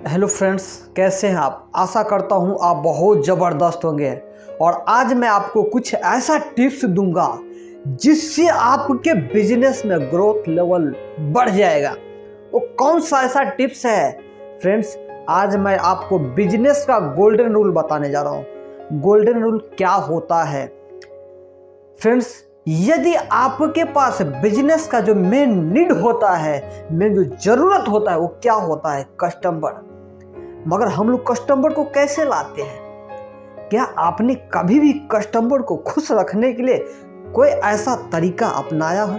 Hello friends, कैसे हैं आप। आशा करता हूं आप बहुत ज़बरदस्त होंगे। और आज मैं आपको कुछ ऐसा टिप्स दूंगा जिससे आपके बिजनेस में ग्रोथ लेवल बढ़ जाएगा। वो कौन सा ऐसा टिप्स है फ्रेंड्स? आज मैं आपको बिजनेस का गोल्डन रूल बताने जा रहा हूं। गोल्डन रूल क्या होता है फ्रेंड्स? यदि आपके पास बिजनेस का जो मेन नीड होता है, मेन जो जरूरत होता है, वो क्या होता है? कस्टमर। मगर हम लोग कस्टमर को कैसे लाते हैं? क्या आपने कभी भी कस्टमर को खुश रखने के लिए कोई ऐसा तरीका अपनाया है?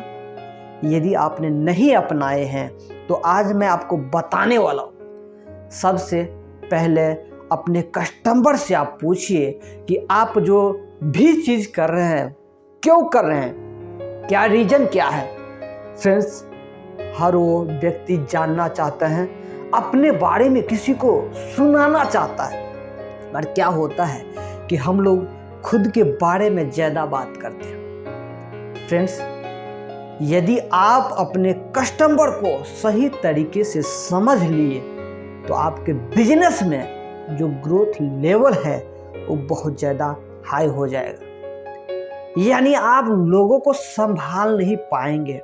यदि आपने नहीं अपनाए हैं तो आज मैं आपको बताने वाला हूं। सबसे पहले अपने कस्टमर से आप पूछिए कि आप जो भी चीज कर रहे हैं क्यों कर रहे हैं, क्या रीजन क्या है। फ्रेंड्स, हर वो व्यक्ति जानना चाहता है, अपने बारे में किसी को सुनाना चाहता है। पर क्या होता है कि हम लोग खुद के बारे में ज़्यादा बात करते हैं। फ्रेंड्स, यदि आप अपने कस्टमर को सही तरीके से समझ लिए तो आपके बिजनेस में जो ग्रोथ लेवल है वो बहुत ज़्यादा हाई हो जाएगा। यानी आप लोगों को संभाल नहीं पाएंगे,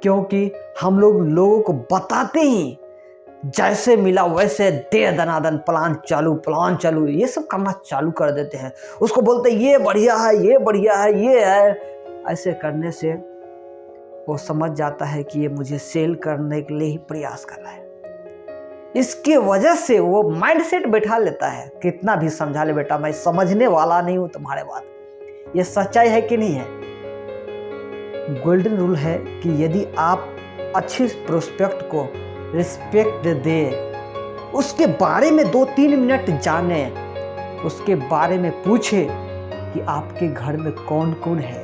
क्योंकि हम लोग लोगों को बताते ही जैसे मिला वैसे दे दनादन प्लान चालू ये सब करना चालू कर देते हैं। उसको बोलते ये बढ़िया है, ये बढ़िया है, ये है। ऐसे करने से वो समझ जाता है कि ये मुझे सेल करने के लिए ही प्रयास कर रहा है। इसके वजह से वो माइंडसेट बैठा लेता है, कितना भी समझा ले बेटा, मैं समझने वाला नहीं हूं तुम्हारे बात। ये सच्चाई है कि नहीं है? गोल्डन रूल है कि यदि आप अच्छे प्रोस्पेक्ट को रिस्पेक्ट दे, उसके बारे में 2-3 मिनट जाने, उसके बारे में पूछे कि आपके घर में कौन कौन है।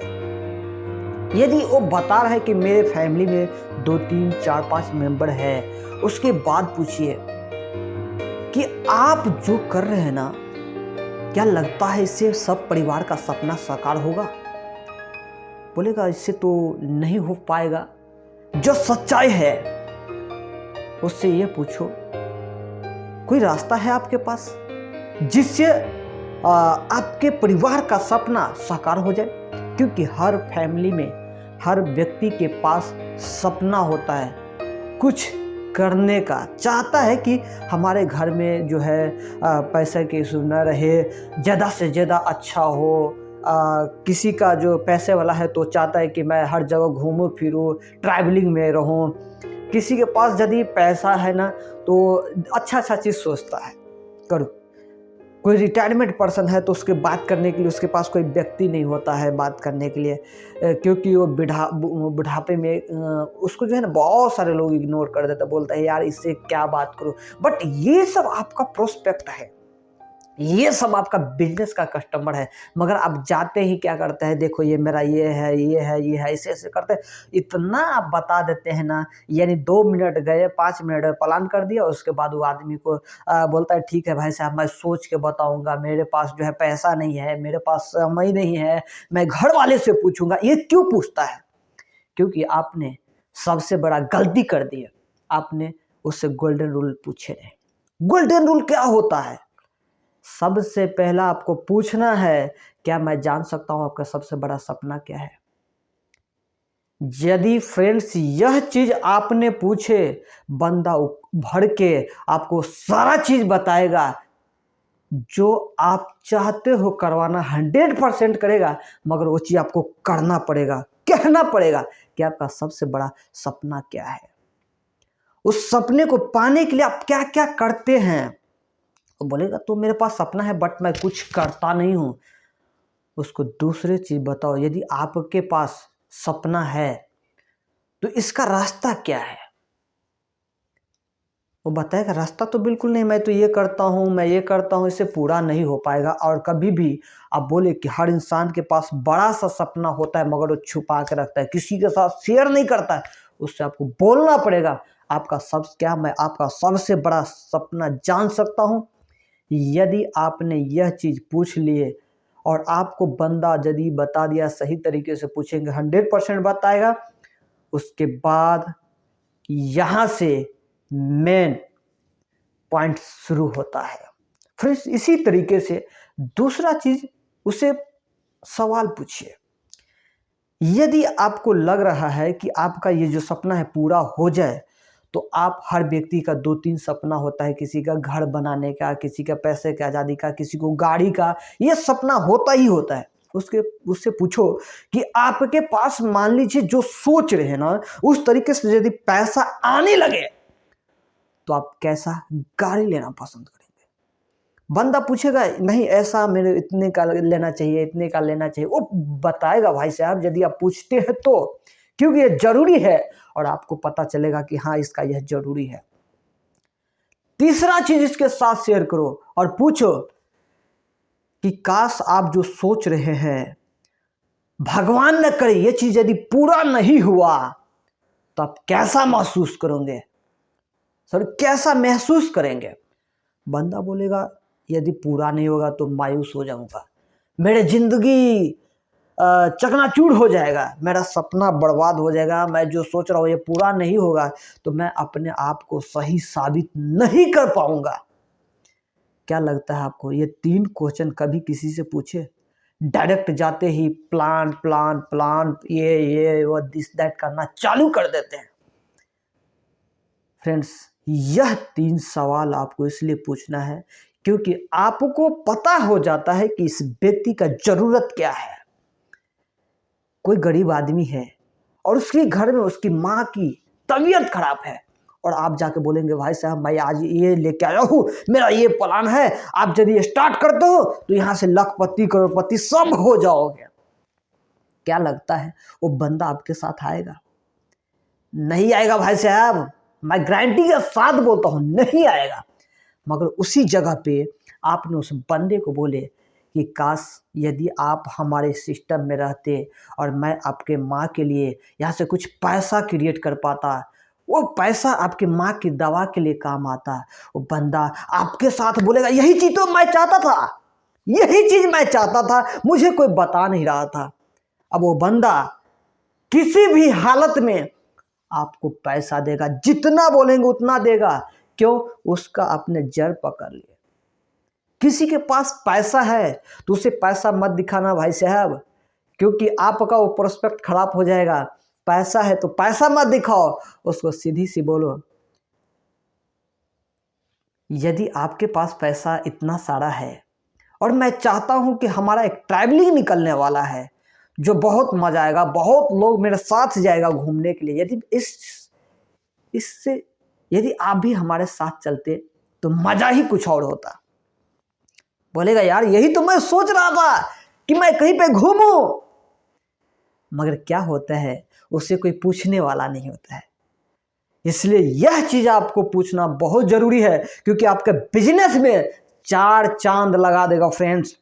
यदि वो बता रहा है कि मेरे फैमिली में 2-3-4-5 मेंबर है, उसके बाद पूछिए कि आप जो कर रहे हैं ना, क्या लगता है इससे सब परिवार का सपना साकार होगा? बोलेगा इससे तो नहीं हो पाएगा। जो सच्चाई है उससे ये पूछो, कोई रास्ता है आपके पास जिससे आपके परिवार का सपना साकार हो जाए? क्योंकि हर फैमिली में, हर व्यक्ति के पास सपना होता है, कुछ करने का चाहता है कि हमारे घर में जो है पैसे की इशू न रहे, ज़्यादा से ज़्यादा अच्छा हो। किसी का जो पैसे वाला है तो चाहता है कि मैं हर जगह घूमूं फिरूं, ट्रैवलिंग में रहूं। किसी के पास यदि पैसा है ना तो अच्छा चीज़ सोचता है करो। कोई रिटायरमेंट पर्सन है तो उसके बात करने के लिए उसके पास कोई व्यक्ति नहीं होता है बात करने के लिए, क्योंकि वो बुढ़ापे में उसको जो है ना बहुत सारे लोग इग्नोर कर देते, बोलता है यार इससे क्या बात करूं। बट ये सब आपका प्रोस्पेक्ट है, ये सब आपका बिजनेस का कस्टमर है। मगर आप जाते ही क्या करते हैं, देखो ये मेरा ये है, ये है, ये है, ऐसे ऐसे करते हैं। इतना आप बता देते हैं ना, यानी 2 मिनट गए, 5 मिनट प्लान कर दिया, उसके बाद वो आदमी को बोलता है ठीक है भाई साहब, मैं सोच के बताऊंगा, मेरे पास जो है पैसा नहीं है, मेरे पास समय नहीं है, मैं घर वाले से पूछूंगा। ये क्यों पूछता है? क्योंकि आपने सबसे बड़ा गलती कर दी है, आपने उससे गोल्डन रूल पूछे नहीं। गोल्डन रूल क्या होता है? सबसे पहला आपको पूछना है, क्या मैं जान सकता हूं आपका सबसे बड़ा सपना क्या है? यदि फ्रेंड्स यह चीज आपने पूछे, बंदा भर के आपको सारा चीज बताएगा, जो आप चाहते हो करवाना 100% करेगा। मगर वो चीज आपको करना पड़ेगा, कहना पड़ेगा कि आपका सबसे बड़ा सपना क्या है। उस सपने को पाने के लिए आप क्या क्या करते हैं। वो बोलेगा तो मेरे पास सपना है बट मैं कुछ करता नहीं हूं। उसको दूसरी चीज बताओ, यदि आपके पास सपना है तो इसका रास्ता क्या है। वो बताएगा रास्ता तो बिल्कुल नहीं, मैं तो ये करता हूँ, मैं ये करता हूँ, इससे पूरा नहीं हो पाएगा। और कभी भी आप बोले कि हर इंसान के पास बड़ा सा सपना होता है मगर वो छुपा के रखता है, किसी के साथ शेयर नहीं करता है, उससे आपको बोलना पड़ेगा आपका क्या मैं आपका सबसे बड़ा सपना जान सकता हूँ। यदि आपने यह चीज़ पूछ लिए और आपको बंदा यदि बता दिया, सही तरीके से पूछेंगे 100% बताएगा। उसके बाद यहाँ से मेन पॉइंट शुरू होता है। फिर इसी तरीके से दूसरा चीज उसे सवाल पूछिए। यदि आपको लग रहा है कि आपका ये जो सपना है पूरा हो जाए, तो आप हर व्यक्ति का 2-3 सपना होता है, किसी का घर बनाने का, किसी का पैसे की आज़ादी का, किसी को गाड़ी का, ये सपना होता ही होता है। उससे पूछो कि आपके पास मान लीजिए जो सोच रहे हैं ना, उस तरीके से यदि पैसा आने लगे तो आप कैसा गाड़ी लेना पसंद करेंगे। बंदा पूछेगा नहीं ऐसा मेरे इतने का लेना चाहिए, इतने का लेना चाहिए, वो बताएगा भाई साहब यदि आप पूछते हैं तो, क्योंकि ये जरूरी है और आपको पता चलेगा कि हाँ इसका यह जरूरी है। तीसरा चीज इसके साथ शेयर करो और पूछो कि काश आप जो सोच रहे हैं भगवान न करे ये चीज यदि पूरा नहीं हुआ तो आप कैसा महसूस करोगे, सर कैसा महसूस करेंगे। बंदा बोलेगा यदि पूरा नहीं होगा तो मायूस हो जाऊंगा, मेरे जिंदगी चकनाचूर हो जाएगा, मेरा सपना बर्बाद हो जाएगा, मैं जो सोच रहा हूँ ये पूरा नहीं होगा तो मैं अपने आप को सही साबित नहीं कर पाऊंगा। क्या लगता है आपको ये 3 क्वेश्चन कभी किसी से पूछे? डायरेक्ट जाते ही प्लान प्लान प्लान ये वो दिस दैट करना चालू कर देते हैं। फ्रेंड्स, यह 3 सवाल आपको इसलिए पूछना है क्योंकि आपको पता हो जाता है कि इस व्यक्ति का जरूरत क्या है। कोई गरीब आदमी है और उसके घर में उसकी माँ की तबीयत खराब है और आप जाके बोलेंगे भाई साहब मैं आज ये लेके आया हूँ, मेरा ये प्लान है, आप यदि स्टार्ट करते हो तो यहाँ से लखपति करोड़पति सब हो जाओगे। क्या लगता है वो बंदा आपके साथ आएगा? नहीं आएगा भाई साहब, मैं गारंटी के साथ बोलता हूँ नहीं आएगा। मगर उसी जगह पे आपने उस बंदे को बोले कि काश यदि आप हमारे सिस्टम में रहते और मैं आपके माँ के लिए यहाँ से कुछ पैसा क्रिएट कर पाता, वो पैसा आपकी माँ की दवा के लिए काम आता, वो बंदा आपके साथ बोलेगा यही चीज़ तो मैं चाहता था, यही चीज़ मैं चाहता था, मुझे कोई बता नहीं रहा था। अब वो बंदा किसी भी हालत में आपको पैसा देगा, जितना बोलेंगे उतना देगा। क्यों? उसका आपने जड़ पकड़ लिया। किसी के पास पैसा है तो उसे पैसा मत दिखाना भाई साहब, क्योंकि आपका वो प्रोस्पेक्ट खराब हो जाएगा। पैसा है तो पैसा मत दिखाओ, उसको सीधी सी बोलो यदि आपके पास पैसा इतना सारा है और मैं चाहता हूं कि हमारा एक ट्रैवलिंग निकलने वाला है जो बहुत मजा आएगा, बहुत लोग मेरे साथ जाएगा घूमने के लिए, यदि इससे यदि आप भी हमारे साथ चलते तो मजा ही कुछ और होता। बोलेगा यार यही तो मैं सोच रहा था कि मैं कहीं पे घूमूं, मगर क्या होता है उसे कोई पूछने वाला नहीं होता है। इसलिए यह चीज आपको पूछना बहुत जरूरी है क्योंकि आपके बिजनेस में 4 चांद लगा देगा। फ्रेंड्स,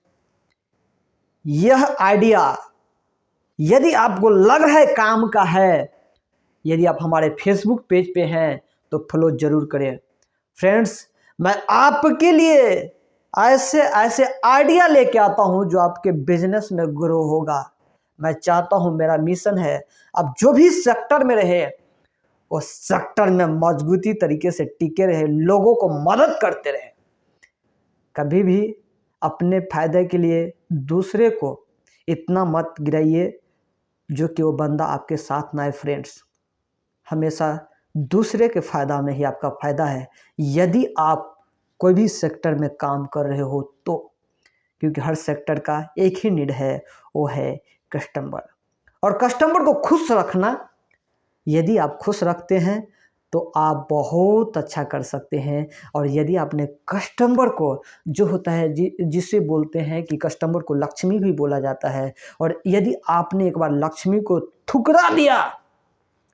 यह आइडिया यदि आपको लग रहा है काम का है, यदि आप हमारे फेसबुक पेज पे हैं तो फॉलो जरूर करें। फ्रेंड्स, मैं आपके लिए ऐसे ऐसे आइडिया लेके आता हूं जो आपके बिजनेस में ग्रो होगा। मैं चाहता हूं, मेरा मिशन है आप जो भी सेक्टर में रहे उस सेक्टर में मजबूती तरीके से टिके रहे, लोगों को मदद करते रहे। कभी भी अपने फायदे के लिए दूसरे को इतना मत गिराइए जो कि वो बंदा आपके साथ ना आए। फ्रेंड्स, हमेशा दूसरे के फायदा में ही आपका फायदा है यदि आप कोई भी सेक्टर में काम कर रहे हो तो, क्योंकि हर सेक्टर का एक ही नीड है, वो है कस्टमर। और कस्टमर को खुश रखना, यदि आप खुश रखते हैं तो आप बहुत अच्छा कर सकते हैं। और यदि आपने कस्टमर को जो होता है जिसे बोलते हैं कि कस्टमर को लक्ष्मी भी बोला जाता है, और यदि आपने एक बार लक्ष्मी को ठुकरा दिया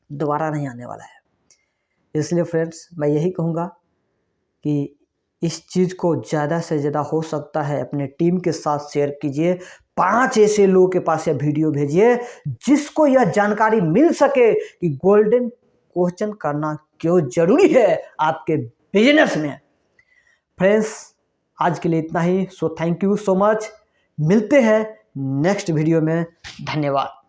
दोबारा नहीं आने वाला है। इसलिए फ्रेंड्स, मैं यही कहूँगा कि इस चीज़ को ज़्यादा से ज़्यादा हो सकता है अपने टीम के साथ शेयर कीजिए। 5 ऐसे लोगों के पास यह वीडियो भेजिए जिसको यह जानकारी मिल सके कि गोल्डन क्वेश्चन करना क्यों जरूरी है आपके बिजनेस में। फ्रेंड्स, आज के लिए इतना ही। So thank you so much. मिलते हैं नेक्स्ट वीडियो में। धन्यवाद।